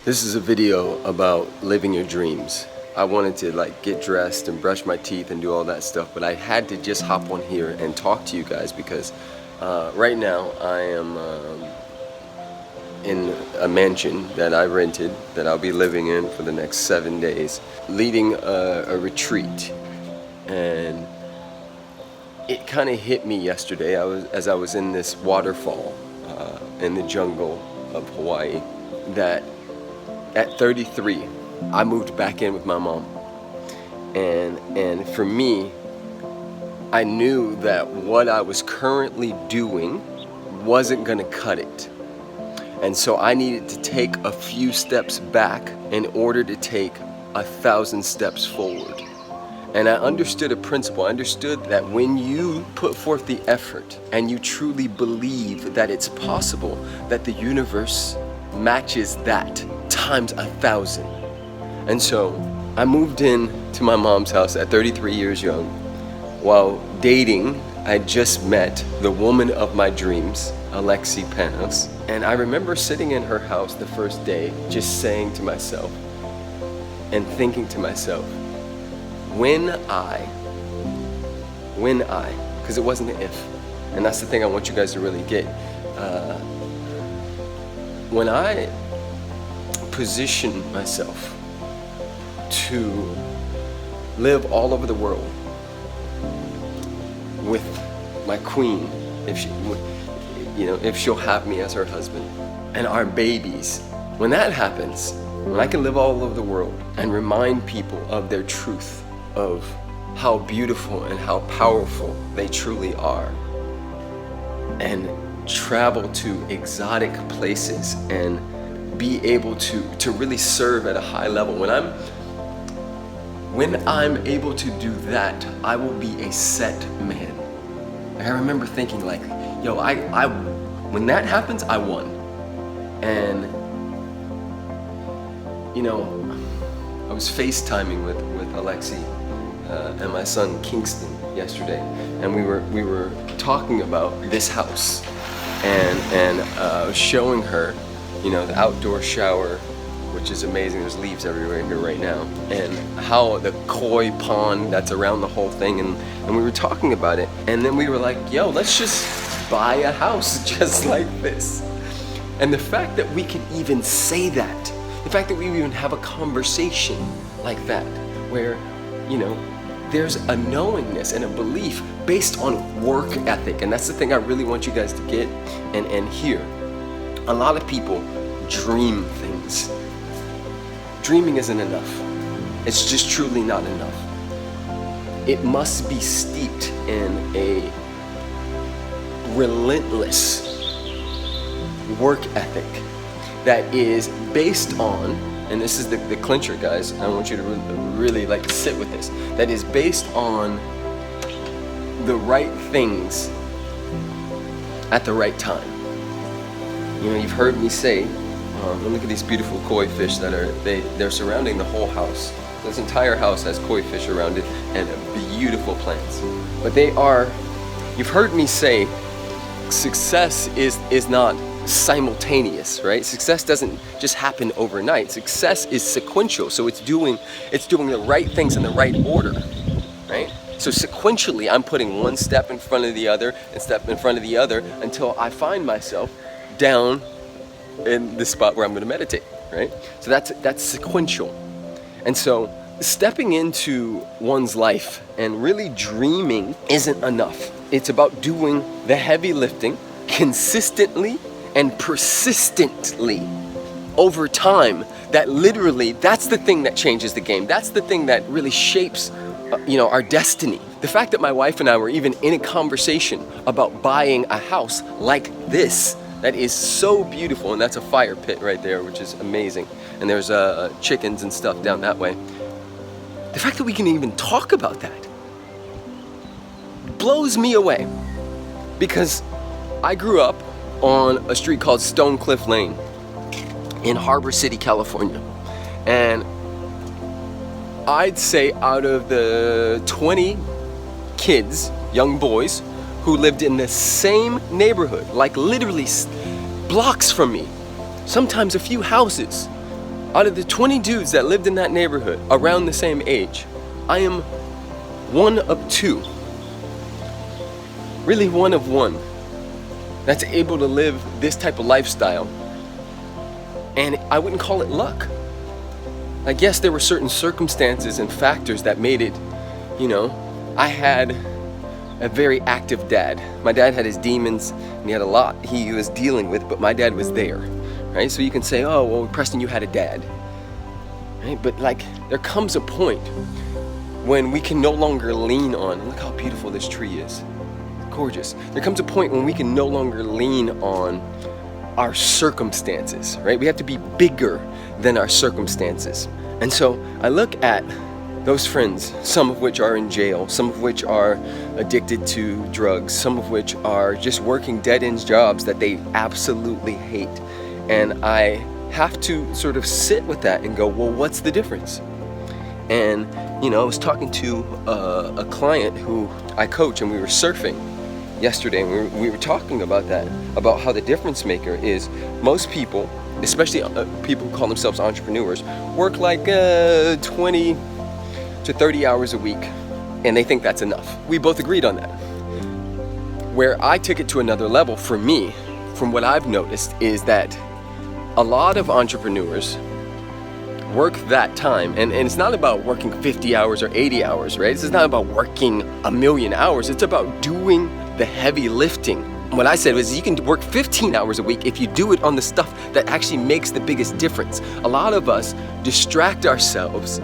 This is a video about living your dreams. I wanted to get dressed and brush my teeth and do all that stuff, but I had to just hop on here and talk to you guys because right now I am in a mansion that I rented that I'll be living in for the next 7 days, leading a retreat. And it kind of hit me yesterday as I was in this waterfall in the jungle of Hawaii that at 33, I moved back in with my mom. And for me, I knew that what I was currently doing wasn't gonna cut it. And so I needed to take a few steps back in order to take 1,000 steps forward. And I understood a principle. I understood that when you put forth the effort and you truly believe that it's possible, that the universe matches that times 1,000. And so I moved in to my mom's house at 33 years young. While dating, I just met the woman of my dreams, Alexi Panos. And I remember sitting in her house the first day, just saying to myself and thinking to myself, when I, because it wasn't an if. And that's the thing I want you guys to really get. When I position myself to live all over the world with my queen, if she'll have me as her husband, and our babies, when that happens, when I can live all over the world and remind people of their truth, of how beautiful and how powerful they truly are, and travel to exotic places and be able to really serve at a high level. When I'm able to do that, I will be a set man. I remember thinking when that happens, I won. And I was FaceTiming with Alexi and my son Kingston yesterday, and we were talking about this house, and I was showing her, the outdoor shower, which is amazing. There's leaves everywhere here right now, and how the koi pond that's around the whole thing, and we were talking about it, and then we were like, yo, let's just buy a house just like this. And the fact that we can even say that, the fact that we even have a conversation like that, where, there's a knowingness and a belief based on work ethic. And that's the thing I really want you guys to get and hear. A lot of people dream things. Dreaming isn't enough. It's just truly not enough. It must be steeped in a relentless work ethic that is based on, and this is the clincher, guys, I want you to really sit with this, that is based on the right things at the right time. You've heard me say, look at these beautiful koi fish that they're surrounding the whole house. This entire house has koi fish around it and beautiful plants. But you've heard me say, success is not simultaneous, right? Success doesn't just happen overnight. Success is sequential. So it's doing the right things in the right order, right? So sequentially, I'm putting one step in front of the other and step in front of the other until I find myself down in the spot where I'm going to meditate, right? So that's sequential. And so stepping into one's life and really dreaming isn't enough. It's about doing the heavy lifting consistently and persistently over time. That's the thing that changes the game. That's the thing that really shapes our destiny. The fact that my wife and I were even in a conversation about buying a house like this that is so beautiful, and that's a fire pit right there, which is amazing, and there's chickens and stuff down that way. The fact that we can even talk about that blows me away, because I grew up on a street called Stone Cliff Lane in Harbor City, California. And I'd say out of the 20 kids, young boys, who lived in the same neighborhood, literally blocks from me, sometimes a few houses, Out of the 20 dudes that lived in that neighborhood around the same age, I am one of two, really one of one, that's able to live this type of lifestyle. And I wouldn't call it luck. I guess there were certain circumstances and factors that made it, I had a very active dad. My dad had his demons and he had a lot he was dealing with, but my dad was there, right? So you can say, oh, well, Preston, you had a dad, right? But like, there comes a point when we can no longer lean on, look how beautiful this tree is, gorgeous. There comes a point when we can no longer lean on our circumstances, right? We have to be bigger than our circumstances. And so I look at those friends, some of which are in jail, some of which are addicted to drugs, some of which are just working dead-end jobs that they absolutely hate. And I have to sort of sit with that and go, well, what's the difference? And, I was talking to a client who I coach, and we were surfing yesterday, and we were talking about that, about how the difference maker is most people, especially people who call themselves entrepreneurs, work like 20 to 30 hours a week, and they think that's enough. We both agreed on that. Where I took it to another level for me, from what I've noticed, is that a lot of entrepreneurs work that time, and it's not about working 50 hours or 80 hours, right? This is not about working 1,000,000 hours. It's about doing the heavy lifting. What I said was, you can work 15 hours a week if you do it on the stuff that actually makes the biggest difference. A lot of us distract ourselves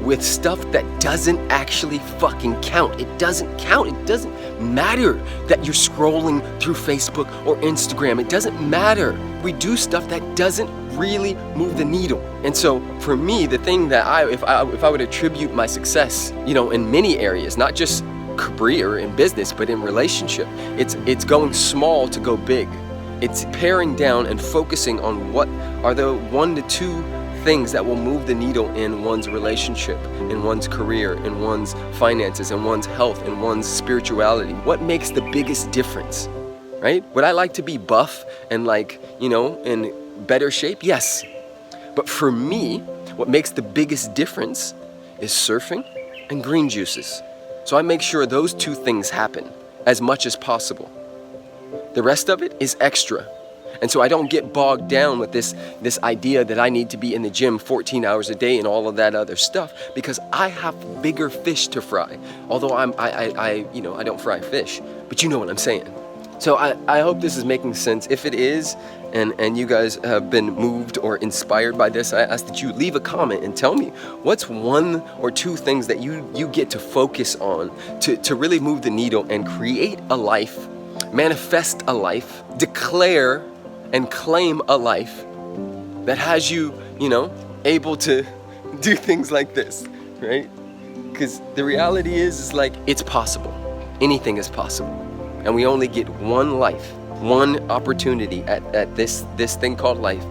with stuff that doesn't actually fucking count. It doesn't count. It doesn't matter that you're scrolling through Facebook or Instagram. It doesn't matter. We do stuff that doesn't really move the needle. And so for me, the thing that if I would attribute my success, in many areas, not just career and business, but in relationship, it's going small to go big. It's paring down and focusing on what are the 1 to 2 things that will move the needle in one's relationship, in one's career, in one's finances, in one's health, in one's spirituality. What makes the biggest difference, right? Would I like to be buff and in better shape? Yes. But for me, what makes the biggest difference is surfing and green juices. So I make sure those 2 things happen as much as possible. The rest of it is extra. And so I don't get bogged down with this idea that I need to be in the gym 14 hours a day and all of that other stuff, because I have bigger fish to fry. Although I don't fry fish, but you know what I'm saying. So I hope this is making sense. If it is, and you guys have been moved or inspired by this, I ask that you leave a comment and tell me what's 1 or 2 things that you get to focus on to really move the needle and create a life, manifest a life, declare and claim a life that has you, able to do things like this, right? Because the reality is like, it's possible. Anything is possible. And we only get one life, one opportunity at this thing called life.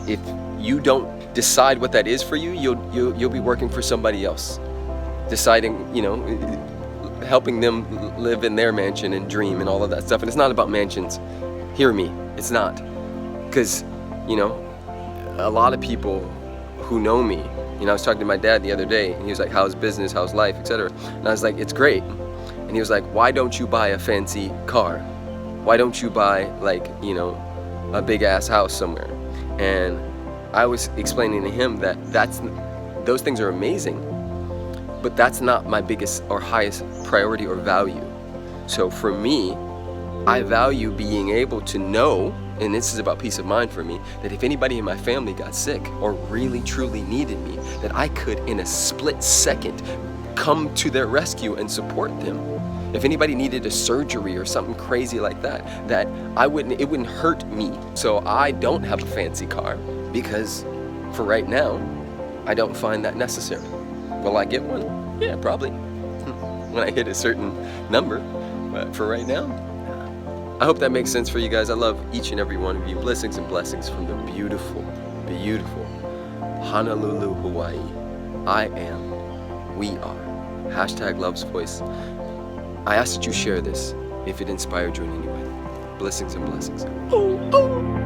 If you don't decide what that is for you, you'll be working for somebody else, deciding, helping them live in their mansion and dream and all of that stuff. And it's not about mansions. Hear me, it's not. Because, a lot of people who know me, I was talking to my dad the other day, and he was like, how's business, how's life, etc. And I was like, it's great. And he was like, why don't you buy a fancy car? Why don't you buy a big ass house somewhere? And I was explaining to him that those things are amazing, but that's not my biggest or highest priority or value. So for me, I value being able to know, and this is about peace of mind for me, that if anybody in my family got sick or really truly needed me, that I could in a split second come to their rescue and support them. If anybody needed a surgery or something crazy like that, it wouldn't hurt me. So I don't have a fancy car because for right now, I don't find that necessary. Will I get one? Yeah, probably. When I hit a certain number. But for right now, I hope that makes sense for you guys. I love each and every one of you. Blessings and blessings from the beautiful, beautiful Honolulu, Hawaii. I am, we are. #Love's Voice. I ask that you share this if it inspired you in any way. Blessings and blessings. Oh, oh.